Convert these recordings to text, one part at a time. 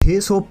600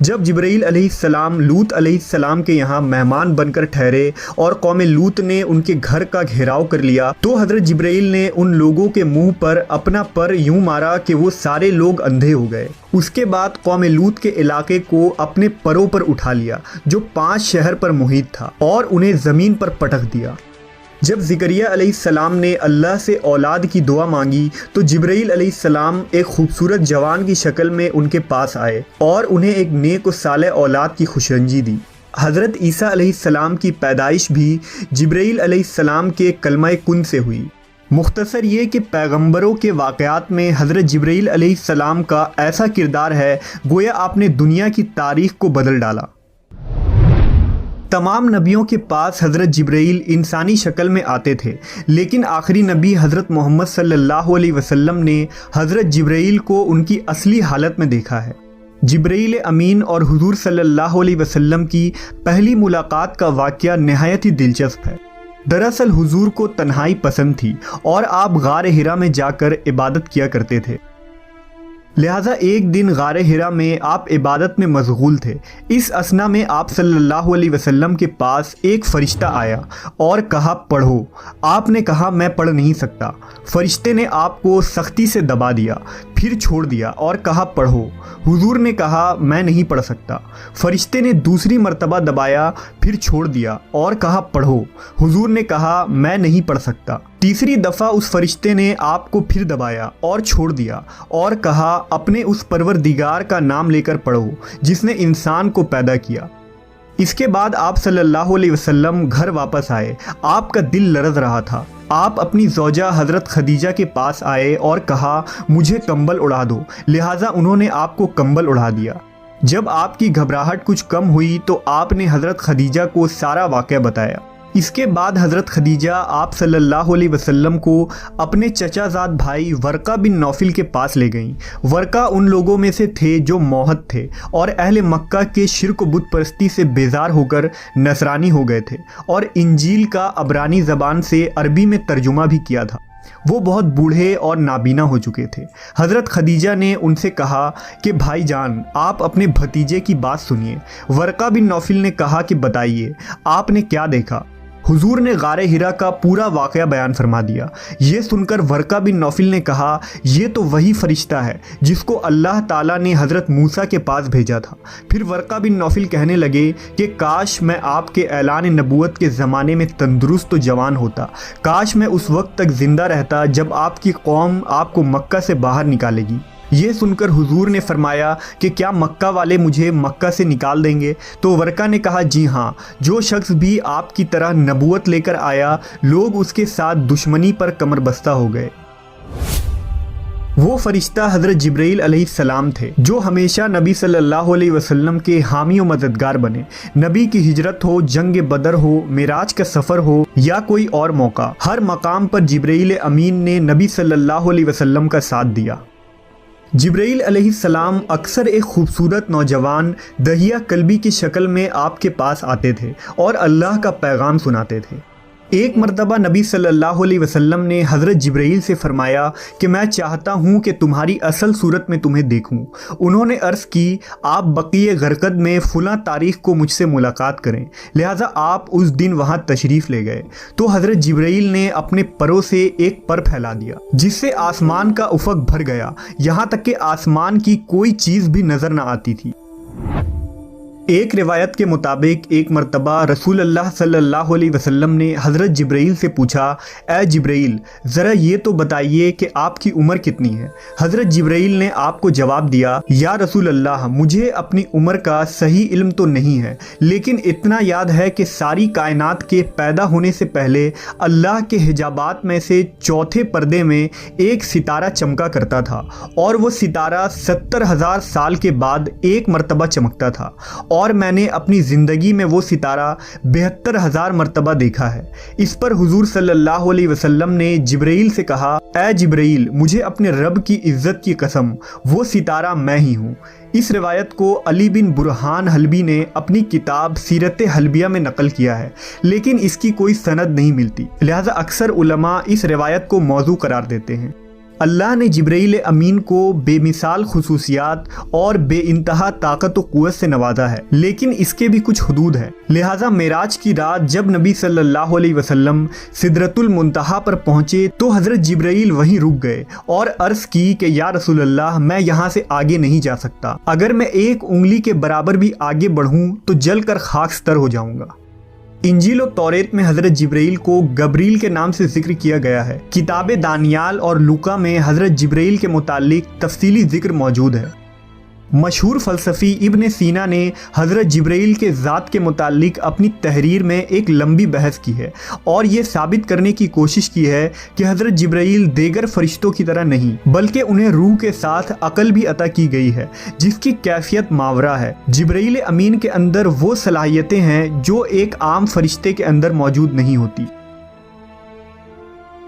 جب جبرائیل علیہ السلام لوط علیہ السلام کے یہاں مہمان بن کر ٹھہرے اور قوم لوط نے ان کے گھر کا گھیراؤ کر لیا تو حضرت جبرائیل نے ان لوگوں کے منہ پر اپنا پر یوں مارا کہ وہ سارے لوگ اندھے ہو گئے۔ اس کے بعد قوم لوط کے علاقے کو اپنے پروں پر اٹھا لیا جو 5 شہر پر محیط تھا اور انہیں زمین پر پٹک دیا۔ جب زکریا علیہ السلام نے اللہ سے اولاد کی دعا مانگی تو جبرائیل علیہ السلام ایک خوبصورت جوان کی شکل میں ان کے پاس آئے اور انہیں ایک نیک و صالح اولاد کی خوشرنجی دی۔ حضرت عیسیٰ علیہ السلام کی پیدائش بھی جبرائیل علیہ السلام کے کلمہ کن سے ہوئی۔ مختصر یہ کہ پیغمبروں کے واقعات میں حضرت جبرائیل علیہ السلام کا ایسا کردار ہے گویا آپ نے دنیا کی تاریخ کو بدل ڈالا۔ تمام نبیوں کے پاس حضرت جبرائیل انسانی شکل میں آتے تھے، لیکن آخری نبی حضرت محمد صلی اللہ علیہ وسلم نے حضرت جبرائیل کو ان کی اصلی حالت میں دیکھا ہے۔ جبرائیل امین اور حضور صلی اللہ علیہ وسلم کی پہلی ملاقات کا واقعہ نہایت ہی دلچسپ ہے۔ دراصل حضور کو تنہائی پسند تھی اور آپ غار حرا میں جا کر عبادت کیا کرتے تھے، لہٰذا ایک دن غار حرا میں آپ عبادت میں مشغول تھے۔ اس اثنا میں آپ صلی اللہ علیہ وسلم کے پاس ایک فرشتہ آیا اور کہا پڑھو۔ آپ نے کہا میں پڑھ نہیں سکتا۔ فرشتے نے آپ کو سختی سے دبا دیا، پھر چھوڑ دیا اور کہا پڑھو۔ حضور نے کہا میں نہیں پڑھ سکتا۔ فرشتے نے دوسری مرتبہ دبایا، پھر چھوڑ دیا اور کہا پڑھو۔ حضور نے کہا میں نہیں پڑھ سکتا۔ تیسری دفعہ اس فرشتے نے آپ کو پھر دبایا اور چھوڑ دیا اور کہا اپنے اس پروردگار کا نام لے کر پڑھو جس نے انسان کو پیدا کیا۔ اس کے بعد آپ صلی اللہ علیہ وسلم گھر واپس آئے۔ آپ کا دل لرز رہا تھا۔ آپ اپنی زوجہ حضرت خدیجہ کے پاس آئے اور کہا مجھے کمبل اڑا دو، لہٰذا انہوں نے آپ کو کمبل اڑا دیا۔ جب آپ کی گھبراہٹ کچھ کم ہوئی تو آپ نے حضرت خدیجہ کو سارا واقعہ بتایا۔ اس کے بعد حضرت خدیجہ آپ صلی اللہ علیہ وسلم کو اپنے چچا زاد بھائی ورقہ بن نوفل کے پاس لے گئیں۔ ورقہ ان لوگوں میں سے تھے جو موحد تھے اور اہل مکہ کے شرک و بت پرستی سے بیزار ہو کر نصرانی ہو گئے تھے اور انجیل کا عبرانی زبان سے عربی میں ترجمہ بھی کیا تھا۔ وہ بہت بوڑھے اور نابینا ہو چکے تھے۔ حضرت خدیجہ نے ان سے کہا کہ بھائی جان آپ اپنے بھتیجے کی بات سنیے۔ ورقہ بن نوفل نے کہا کہ بتائیے آپ نے کیا دیکھا؟ حضور نے غار حرا کا پورا واقعہ بیان فرما دیا۔ یہ سن کر ورقہ بن نوفل نے کہا یہ تو وہی فرشتہ ہے جس کو اللہ تعالیٰ نے حضرت موسیٰ کے پاس بھیجا تھا۔ پھر ورقہ بن نوفل کہنے لگے کہ کاش میں آپ کے اعلان نبوت کے زمانے میں تندرست و جوان ہوتا، کاش میں اس وقت تک زندہ رہتا جب آپ کی قوم آپ کو مکہ سے باہر نکالے گی۔ یہ سن کر حضور نے فرمایا کہ کیا مکہ والے مجھے مکہ سے نکال دیں گے؟ تو ورقہ نے کہا جی ہاں، جو شخص بھی آپ کی طرح نبوت لے کر آیا لوگ اس کے ساتھ دشمنی پر کمر بستہ ہو گئے۔ وہ فرشتہ حضرت جبرائیل علیہ السلام تھے جو ہمیشہ نبی صلی اللہ علیہ وسلم کے حامی و مددگار بنے۔ نبی کی ہجرت ہو، جنگ بدر ہو، معراج کا سفر ہو یا کوئی اور موقع، ہر مقام پر جبرائیل امین نے نبی صلی اللہ علیہ وسلم کا ساتھ دیا۔ جبرائیل علیہ السلام اکثر ایک خوبصورت نوجوان دہیہ قلبی کی شکل میں آپ کے پاس آتے تھے اور اللہ کا پیغام سناتے تھے۔ ایک مرتبہ نبی صلی اللہ علیہ وسلم نے حضرت جبرائیل سے فرمایا کہ میں چاہتا ہوں کہ تمہاری اصل صورت میں تمہیں دیکھوں۔ انہوں نے عرض کی آپ بقیع غرقد میں فلاں تاریخ کو مجھ سے ملاقات کریں، لہٰذا آپ اس دن وہاں تشریف لے گئے تو حضرت جبرائیل نے اپنے پروں سے ایک پر پھیلا دیا جس سے آسمان کا افق بھر گیا، یہاں تک کہ آسمان کی کوئی چیز بھی نظر نہ آتی تھی۔ ایک روایت کے مطابق ایک مرتبہ رسول اللہ صلی اللہ علیہ وسلم نے حضرت جبرائیل سے پوچھا اے جبرائیل ذرا یہ تو بتائیے کہ آپ کی عمر کتنی ہے؟ حضرت جبرائیل نے آپ کو جواب دیا یا رسول اللہ مجھے اپنی عمر کا صحیح علم تو نہیں ہے، لیکن اتنا یاد ہے کہ ساری کائنات کے پیدا ہونے سے پہلے اللہ کے حجابات میں سے چوتھے پردے میں ایک ستارہ چمکا کرتا تھا اور وہ ستارہ 70,000 سال کے بعد ایک مرتبہ چمکتا تھا، اور میں نے اپنی زندگی میں وہ ستارہ 72,000 مرتبہ دیکھا ہے۔ اس پر حضور صلی اللہ علیہ وسلم نے جبرائیل سے کہا اے جبرائیل مجھے اپنے رب کی عزت کی قسم وہ ستارہ میں ہی ہوں۔ اس روایت کو علی بن برہان حلبی نے اپنی کتاب سیرت حلبیہ میں نقل کیا ہے، لیکن اس کی کوئی سند نہیں ملتی، لہذا اکثر علماء اس روایت کو موضوع قرار دیتے ہیں۔ اللہ نے جبرائیل امین کو بے مثال خصوصیات اور بے انتہا طاقت و قوت سے نوازا ہے، لیکن اس کے بھی کچھ حدود ہیں۔ لہٰذا معراج کی رات جب نبی صلی اللہ علیہ وسلم سدرۃ المنتہا پر پہنچے تو حضرت جبرائیل وہیں رک گئے اور عرض کی کہ یا رسول اللہ، میں یہاں سے آگے نہیں جا سکتا، اگر میں ایک انگلی کے برابر بھی آگے بڑھوں تو جل کر خاکستر ہو جاؤں گا۔ انجیل و توریت میں حضرت جبرائیل کو گبریل کے نام سے ذکر کیا گیا ہے۔ کتاب دانیال اور لوکا میں حضرت جبرائیل کے متعلق تفصیلی ذکر موجود ہے۔ مشہور فلسفی ابن سینا نے حضرت جبرائیل کے ذات کے متعلق اپنی تحریر میں ایک لمبی بحث کی ہے اور یہ ثابت کرنے کی کوشش کی ہے کہ حضرت جبرائیل دیگر فرشتوں کی طرح نہیں، بلکہ انہیں روح کے ساتھ عقل بھی عطا کی گئی ہے جس کی کیفیت ماورا ہے۔ جبرائیل امین کے اندر وہ صلاحیتیں ہیں جو ایک عام فرشتے کے اندر موجود نہیں ہوتی۔